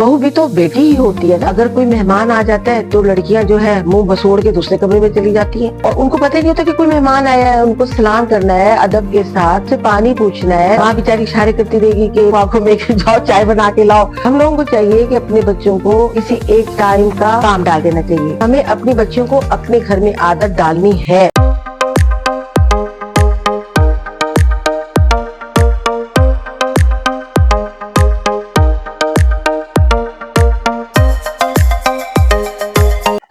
बहू भी तो बेटी ही होती है ना। अगर कोई मेहमान आ जाता है तो लड़कियां जो है मुंह बसोड़ के दूसरे कमरे में चली जाती हैं और उनको पता ही नहीं होता कि कोई मेहमान आया है। उनको सलाम करना है, अदब के साथ से पानी पूछना है। माँ बेचारी इशारे करती रहेगी कि आंखों में जाओ चाय बना के लाओ। हम लोगों को चाहिए कि अपने बच्चों को किसी एक टाइम का काम डाल देना चाहिए। हमें अपने बच्चों को अपने घर में आदत डालनी है।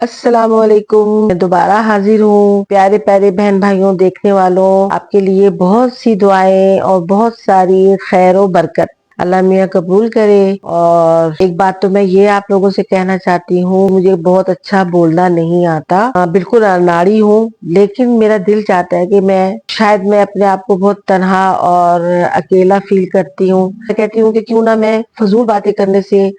अस्सलामुअलैकुम, मैं दोबारा हाजिर हूँ। प्यारे प्यारे बहन भाइयों, देखने वालों, आपके लिए बहुत सी दुआएं और बहुत सारी खैर और बरकत अल्लाह मियाँ कबूल करे। और एक बात तो मैं ये आप लोगों से कहना चाहती हूँ, मुझे बहुत अच्छा बोलना नहीं आता, बिल्कुल अनाड़ी हूँ, लेकिन मेरा दिल चाहता है कि मैं अपने आप को बहुत तन्हा और अकेला फील करती हूँ। मैं कहती हूँ कि क्यों ना मैं फजूल बातें करने से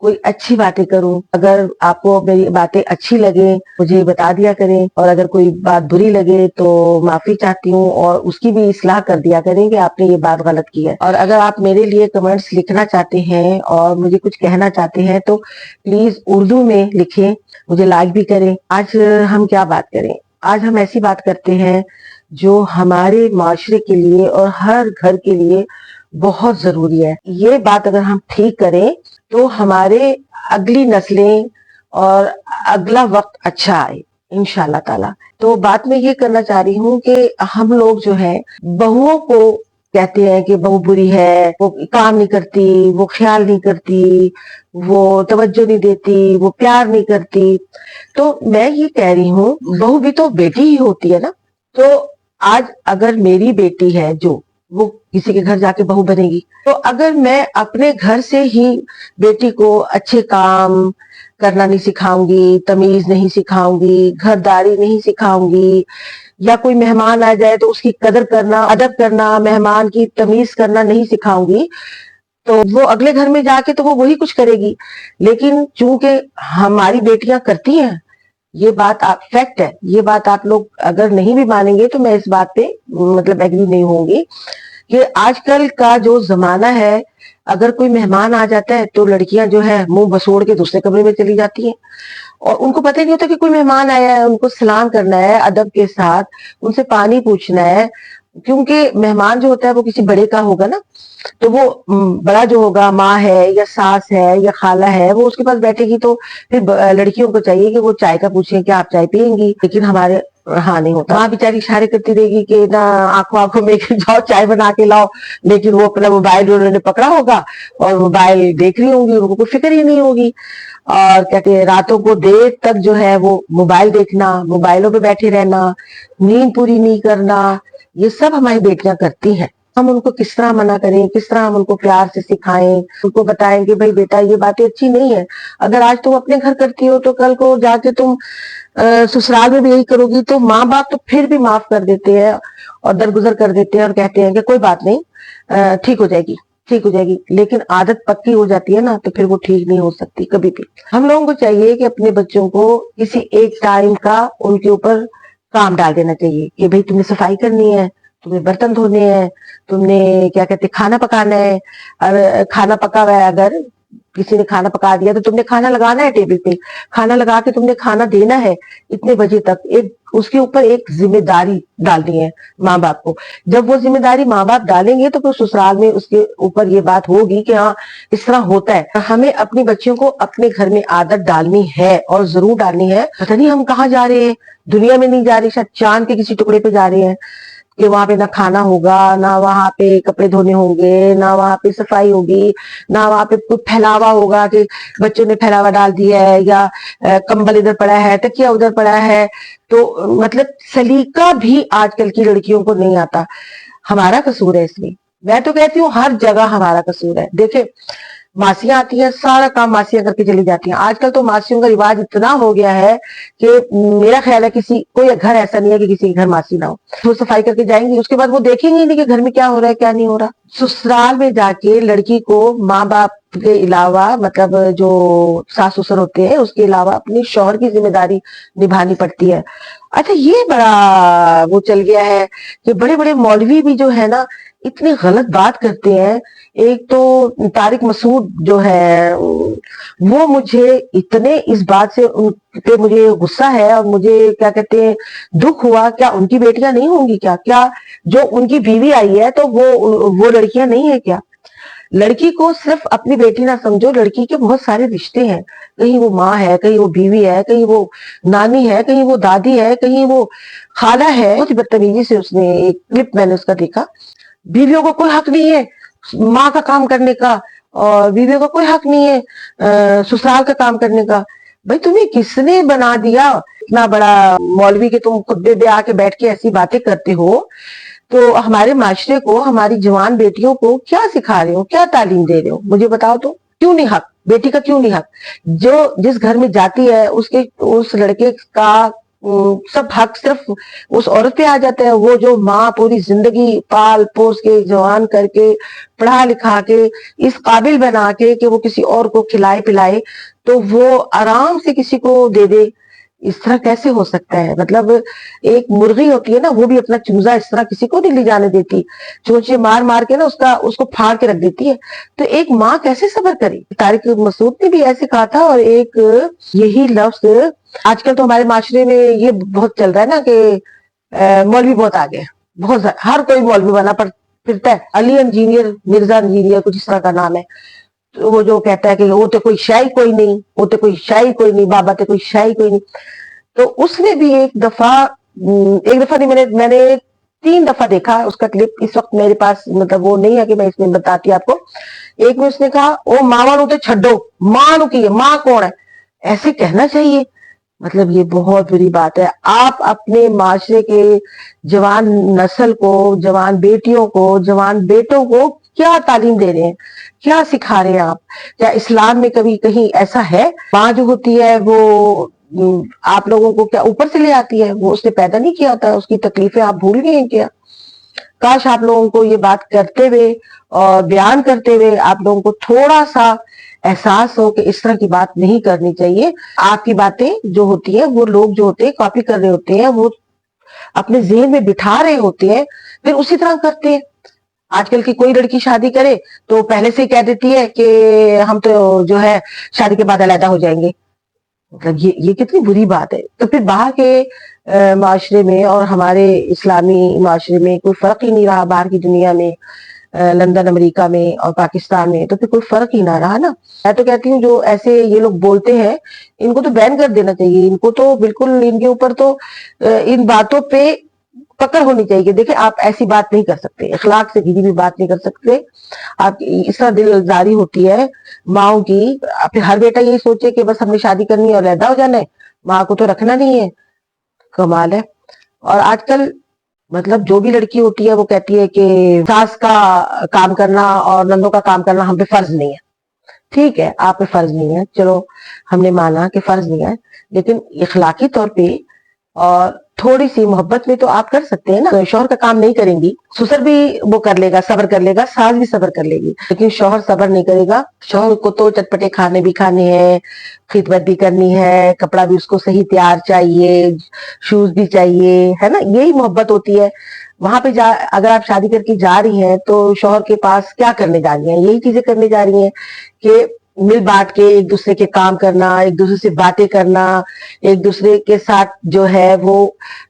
कोई अच्छी बातें करूं। अगर आपको मेरी बातें अच्छी लगे मुझे बता दिया करें, और अगर कोई बात बुरी लगे तो माफी चाहती हूँ और उसकी भी इस्लाह कर दिया करें कि आपने ये बात गलत की है। और अगर आप मेरे लिए कमेंट्स लिखना चाहते हैं और मुझे कुछ कहना चाहते हैं तो प्लीज उर्दू में लिखें, मुझे लाइक भी करें। आज हम क्या बात करें? आज हम ऐसी बात करते हैं जो हमारे माशरे के लिए और हर घर के लिए बहुत जरूरी है। ये बात अगर हम ठीक करें तो हमारे अगली नस्लें और अगला वक्त अच्छा आए इंशाल्लाह ताला। तो बात मैं ये करना चाह रही हूँ कि हम लोग जो है बहुओं को कहते हैं कि बहू बुरी है, वो काम नहीं करती, वो ख्याल नहीं करती, वो तवज्जो नहीं देती, वो प्यार नहीं करती। तो मैं ये कह रही हूँ, बहू भी तो बेटी ही होती है ना। तो आज अगर मेरी बेटी है जो वो किसी के घर जाके बहू बनेगी, तो अगर मैं अपने घर से ही बेटी को अच्छे काम करना नहीं सिखाऊंगी, तमीज नहीं सिखाऊंगी, घरदारी नहीं सिखाऊंगी, या कोई मेहमान आ जाए तो उसकी कदर करना, अदब करना, मेहमान की तमीज करना नहीं सिखाऊंगी, तो वो अगले घर में जाके तो वो वही कुछ करेगी। लेकिन चूंकि हमारी बेटियां करती हैं, ये बात आप फैक्ट है, ये बात आप लोग अगर नहीं भी मानेंगे तो मैं इस बात पे मतलब एग्री नहीं होंगी कि आजकल का जो जमाना है, अगर कोई मेहमान आ जाता है तो लड़कियां जो है मुंह बसोड़ के दूसरे कमरे में चली जाती हैं और उनको पता ही नहीं होता कि कोई मेहमान आया है। उनको सलाम करना है, अदब के साथ उनसे पानी पूछना है, क्योंकि मेहमान जो होता है वो किसी बड़े का होगा ना, तो वो बड़ा जो होगा, माँ है या सास है या खाला है, वो उसके पास बैठेगी तो फिर लड़कियों को चाहिए कि वो चाय का पूछें कि आप चाय पियेंगी। लेकिन हमारे हाँ नहीं होता। माँ बेचारी इशारे करती रहेगी कि ना आंखों आंखों में जाओ चाय बना के लाओ, लेकिन वो अपना मोबाइल उन्होंने पकड़ा होगा और मोबाइल देख रही होंगी, उनको कोई फिक्र ही नहीं होगी। और कहते हैं रातों को देर तक जो है वो मोबाइल देखना, मोबाइलों पे बैठे रहना, नींद पूरी नहीं करना, ये सब हमारी बेटियां करती हैं। हम उनको किस तरह मना करें, किस तरह हम उनको प्यार से सिखाएं, उनको बताएं कि भाई बेटा ये बातें अच्छी नहीं है। अगर आज तुम अपने घर करती हो तो कल को जाके तुम ससुराल में भी यही करोगी। तो माँ बाप तो फिर भी माफ कर देते हैं और दरगुजर कर देते हैं और कहते हैं कि कोई बात नहीं, ठीक हो जाएगी, ठीक हो जाएगी। लेकिन आदत पक्की हो जाती है ना तो फिर वो ठीक नहीं हो सकती कभी भी। हम लोगों को चाहिए कि अपने बच्चों को किसी एक टाइम का उनके ऊपर काम डाल देना चाहिए कि भाई तुम्हें सफाई करनी है, तुम्हें बर्तन धोने हैं, तुमने क्या कहते खाना पकाना है। और खाना पका हुआ है, अगर किसी ने खाना पका दिया तो तुमने खाना लगाना है टेबल पे, खाना लगा के तुमने खाना देना है इतने बजे तक। एक उसके ऊपर एक जिम्मेदारी डालनी है माँ बाप को। जब वो जिम्मेदारी माँ बाप डालेंगे तो फिर ससुराल में उसके ऊपर ये बात होगी कि हाँ इस तरह होता है। हमें अपने बच्चों को अपने घर में आदत डालनी है और जरूर डालनी है। पता नहीं हम कहाँ जा रहे हैं, दुनिया में नहीं जा रहे, शायद चांद के किसी टुकड़े पे जा रहे हैं कि वहां पे ना खाना होगा, ना वहां पे कपड़े धोने होंगे, ना वहां पे सफाई होगी, ना वहां पे कुछ फैलावा होगा कि बच्चों ने फैलावा डाल दिया है या कंबल इधर पड़ा है, तकिया उधर पड़ा है। तो मतलब सलीका भी आजकल की लड़कियों को नहीं आता। हमारा कसूर है इसमें। मैं तो कहती हूँ हर जगह हमारा कसूर है। देखे मासियां आती हैं, सारा काम मासियां करके चली जाती हैं। आजकल तो मासियों का रिवाज इतना हो गया है कि मेरा ख्याल है किसी कोई घर ऐसा नहीं है कि किसी के घर मासी ना हो। वो सफाई करके जाएंगी, उसके बाद वो देखेंगे ही नहीं कि घर में क्या हो रहा है क्या नहीं हो रहा। ससुराल में जाके लड़की को माँ बाप के अलावा, मतलब जो सास ससुर होते हैं उसके अलावा, अपनी शौहर की जिम्मेदारी निभानी पड़ती है। अच्छा, ये बड़ा वो चल गया है कि बड़े बड़े मौलवी भी जो है ना इतनी गलत बात करते हैं, ایک تو طارق مسعود جو ہے وہ مجھے اتنے اس بات سے ان پہ مجھے غصہ ہے اور مجھے کیا کہتے ہیں دکھ ہوا، کیا ان کی بیٹیاں نہیں ہوں گی کیا جو ان کی بیوی آئی ہے تو وہ لڑکیاں نہیں ہے کیا؟ لڑکی کو صرف اپنی بیٹی نہ سمجھو، لڑکی کے بہت سارے رشتے ہیں، کہیں وہ ماں ہے، کہیں وہ بیوی ہے، کہیں وہ نانی ہے، کہیں وہ دادی ہے، کہیں وہ خالہ ہے۔ بہت ہی بدتمیزی سے اس نے ایک کلپ میں نے اس کا دیکھا، بیویوں کو کوئی حق نہیں ہے ماں کا کام کرنے کا، اور بیویوں کا کوئی حق نہیں ہے سسرال کا کام کرنے کا۔ بھائی تمہیں کس نے بنا دیا اتنا بڑا مولوی کہ تم خطبے پہ آ کے بیٹھ کے ایسی باتیں کرتے ہو؟ تو ہمارے معاشرے کو، ہماری جوان بیٹیوں کو کیا سکھا رہے ہو، کیا تعلیم دے رہے ہو؟ مجھے بتاؤ تو کیوں نہیں حق بیٹی کا، کیوں نہیں حق؟ جو جس گھر میں جاتی ہے اس لڑکے کا سب حق صرف اس عورت پہ آ جاتا ہے۔ وہ جو ماں پوری زندگی پال پوس کے جوان کر کے پڑھا لکھا کے اس قابل بنا کے کہ وہ کسی اور کو کھلائے پلائے، تو وہ آرام سے کسی کو دے دے، اس طرح کیسے ہو سکتا ہے؟ مطلب ایک مرغی ہوتی ہے نا، وہ بھی اپنا چوزا اس طرح کسی کو نہیں لے جانے دیتی، چونچے مار مار کے نا اس کو پھاڑ کے رکھ دیتی ہے۔ تو ایک ماں کیسے صبر کرے؟ طارق مسعود نے بھی ایسے کہا تھا، اور ایک یہی لفظ آج کل تو ہمارے معاشرے میں یہ بہت چل رہا ہے نا کہ مولوی بہت آگے، بہت ہر کوئی مولوی بنا پر پھرتا ہے، علی انجینئر، مرزا انجینئر، کچھ اس طرح کا نام ہے۔ وہ جو کہتا ہے کہ وہ تو کوئی شائی کوئی نہیں، وہ تو کوئی شائی کوئی نہیں، بابا تو کوئی شائی کوئی نہیں۔ تو اس نے بھی ایک دفعہ نہیں، میں نے 3 دفعہ دیکھا اس کا کلپ، اس وقت میرے پاس مطلب وہ نہیں ہے کہ میں اس میں بتاتی آپ کو۔ ایک میں اس نے کہا او ماوا نو تے چھڈو، ماں نو کی ہے، ماں کون ہے؟ ایسے کہنا چاہیے؟ مطلب یہ بہت بری بات ہے۔ آپ اپنے معاشرے کے جوان نسل کو، جوان بیٹیوں کو، جوان بیٹوں کو کیا تعلیم دے رہے ہیں، کیا سکھا رہے ہیں آپ؟ کیا اسلام میں کبھی کہیں ایسا ہے؟ ماں جو ہوتی ہے وہ آپ لوگوں کو کیا اوپر سے لے آتی ہے؟ وہ اس نے پیدا نہیں کیا ہوتا، اس کی تکلیفیں آپ بھول گئے ہیں کیا؟ کاش آپ لوگوں کو یہ بات کرتے ہوئے اور بیان کرتے ہوئے آپ لوگوں کو تھوڑا سا احساس ہو کہ اس طرح کی بات نہیں کرنی چاہیے۔ آپ کی باتیں جو ہوتی ہیں، وہ لوگ جو ہوتے ہیں کاپی کر رہے ہوتے ہیں، وہ اپنے ذہن میں بٹھا رہے ہوتے ہیں، پھر اسی طرح کرتے ہیں۔ آج کل کی کوئی لڑکی شادی کرے تو پہلے سے ہی کہہ دیتی ہے کہ ہم تو جو ہے شادی کے بعد علیحدہ ہو جائیں گے۔ مطلب یہ کتنی بری بات ہے۔ تو پھر باہر کے معاشرے میں اور ہمارے اسلامی معاشرے میں کوئی فرق ہی نہیں رہا، باہر کی دنیا میں، لندن، امریکہ میں اور پاکستان میں تو پھر کوئی فرق ہی نہ رہا نا۔ میں تو کہتی ہوں جو ایسے یہ لوگ بولتے ہیں ان کو تو بین کر دینا چاہیے، ان کو تو بالکل ان کے اوپر تو ان باتوں پہ پکڑ ہونی چاہیے۔ دیکھیں آپ ایسی بات نہیں کر سکتے، اخلاق سے گھری ہوئی بات نہیں کر سکتے۔ آپ اس طرح دل آزاری ہوتی ہے ماؤں کی، پھر ہر بیٹا یہی سوچے کہ بس ہم نے شادی کرنی ہے اور علیحدہ ہو جانا ہے، ماں کو تو رکھنا نہیں ہے۔ کمال ہے۔ اور آج کل مطلب جو بھی لڑکی ہوتی ہے وہ کہتی ہے کہ ساس کا کام کرنا اور نندوں کا کام کرنا ہم پہ فرض نہیں ہے۔ ٹھیک ہے آپ پہ فرض نہیں ہے، چلو ہم نے مانا کہ فرض نہیں ہے، لیکن اخلاقی طور پہ اور تھوڑی سی محبت میں تو آپ کر سکتے ہیں نا۔ شوہر کا کام نہیں کریں گی، سسر بھی وہ کر لے گا، صبر کر لے گا، ساس بھی صبر کر لے گی، لیکن شوہر صبر نہیں کرے گا۔ شوہر کو تو چٹپٹے کھانے بھی کھانے ہیں، خدمت بھی کرنی ہے، کپڑا بھی اس کو صحیح تیار چاہیے، شوز بھی چاہیے، ہے نا، یہی محبت ہوتی ہے۔ وہاں پہ اگر آپ شادی کر کے جا رہی ہیں تو شوہر کے پاس کیا کرنے جا رہی ہیں؟ یہی چیزیں کرنے جا رہی ہیں کہ مل بانٹ کے ایک دوسرے کے کام کرنا، ایک دوسرے سے باتیں کرنا، ایک دوسرے کے ساتھ جو ہے وہ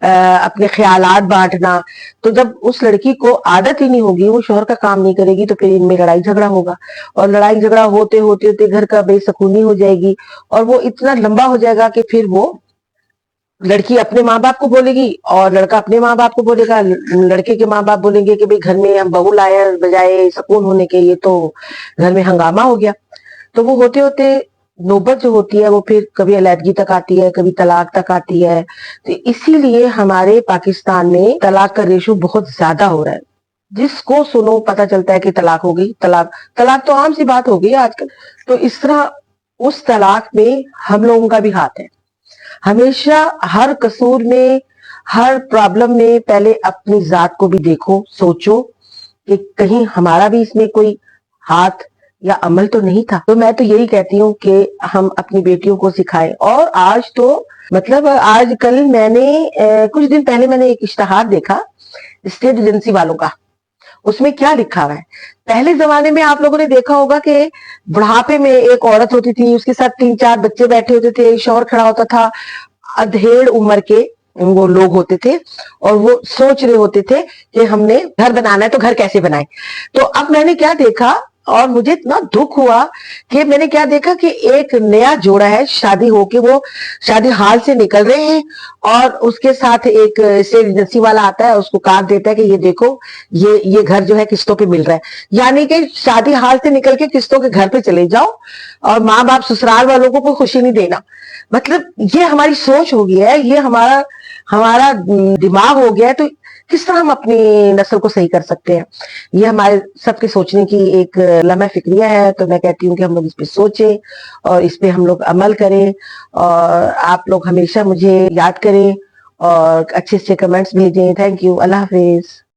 اپنے خیالات بانٹنا۔ تو جب اس لڑکی کو عادت ہی نہیں ہوگی، وہ شوہر کا کام نہیں کرے گی، تو پھر ان میں لڑائی جھگڑا ہوگا، اور لڑائی جھگڑا ہوتے ہوتے ہوتے گھر کا بے سکونی ہو جائے گی، اور وہ اتنا لمبا ہو جائے گا کہ پھر وہ لڑکی اپنے ماں باپ کو بولے گی اور لڑکا اپنے ماں باپ کو بولے گا، لڑکے کے ماں باپ بولیں گے کہ بھئی گھر میں ہم بہو لائے ہیں بجائے سکون ہونے کے، یہ تو گھر میں ہنگامہ ہو گیا۔ تو وہ ہوتے ہوتے نوبت جو ہوتی ہے وہ پھر کبھی علیحدگی تک آتی ہے، کبھی طلاق تک آتی ہے۔ تو اسی لیے ہمارے پاکستان میں طلاق کا ریشو بہت زیادہ ہو رہا ہے۔ جس کو سنو پتا چلتا ہے کہ طلاق ہو گئی، طلاق تو عام سی بات ہو گئی ہے آج کل۔ تو اس طرح اس طلاق میں ہم لوگوں کا بھی ہاتھ ہے۔ ہمیشہ ہر قصور میں، ہر پرابلم میں پہلے اپنی ذات کو بھی دیکھو، سوچو کہ کہیں ہمارا بھی اس میں کوئی ہاتھ یا عمل تو نہیں تھا۔ تو میں تو یہی کہتی ہوں کہ ہم اپنی بیٹیوں کو سکھائیں۔ اور آج تو مطلب آج کل میں نے کچھ دن پہلے میں نے ایک اشتہار دیکھا اسٹیٹ ایجنسی والوں کا، اس میں کیا لکھا ہوا ہے पहले जमाने में आप लोगों ने देखा होगा कि बुढ़ापे में एक औरत होती थी, उसके साथ 3-4 बच्चे बैठे होते थे, शौहर खड़ा होता था, अधेड़ उम्र के वो लोग होते थे और वो सोच रहे होते थे कि हमने घर बनाना है तो घर कैसे बनाए। तो अब मैंने क्या देखा और मुझे इतना दुख हुआ कि मैंने क्या देखा कि एक नया जोड़ा है, शादी होके वो शादी हाल से निकल रहे हैं और उसके साथ एक स्टेट एजेंसी वाला आता है, उसको कार्ड देता है कि ये देखो ये घर जो है किस्तों पे मिल रहा है। यानी कि शादी हाल से निकल के किस्तों के घर पे चले जाओ और माँ बाप ससुराल वालों को कोई खुशी नहीं देना। मतलब ये हमारी सोच हो गई है, ये हमारा हमारा दिमाग हो गया है। तो किस तरह हम अपनी नस्ल को सही कर सकते हैं? ये हमारे सबके सोचने की एक लम्हा फिक्रिया है। तो मैं कहती हूँ कि हम लोग इस पे सोचें और इस पे हम लोग अमल करें और आप लोग हमेशा मुझे याद करें और अच्छे अच्छे कमेंट्स भेजें। Thank you. Allah Hafiz.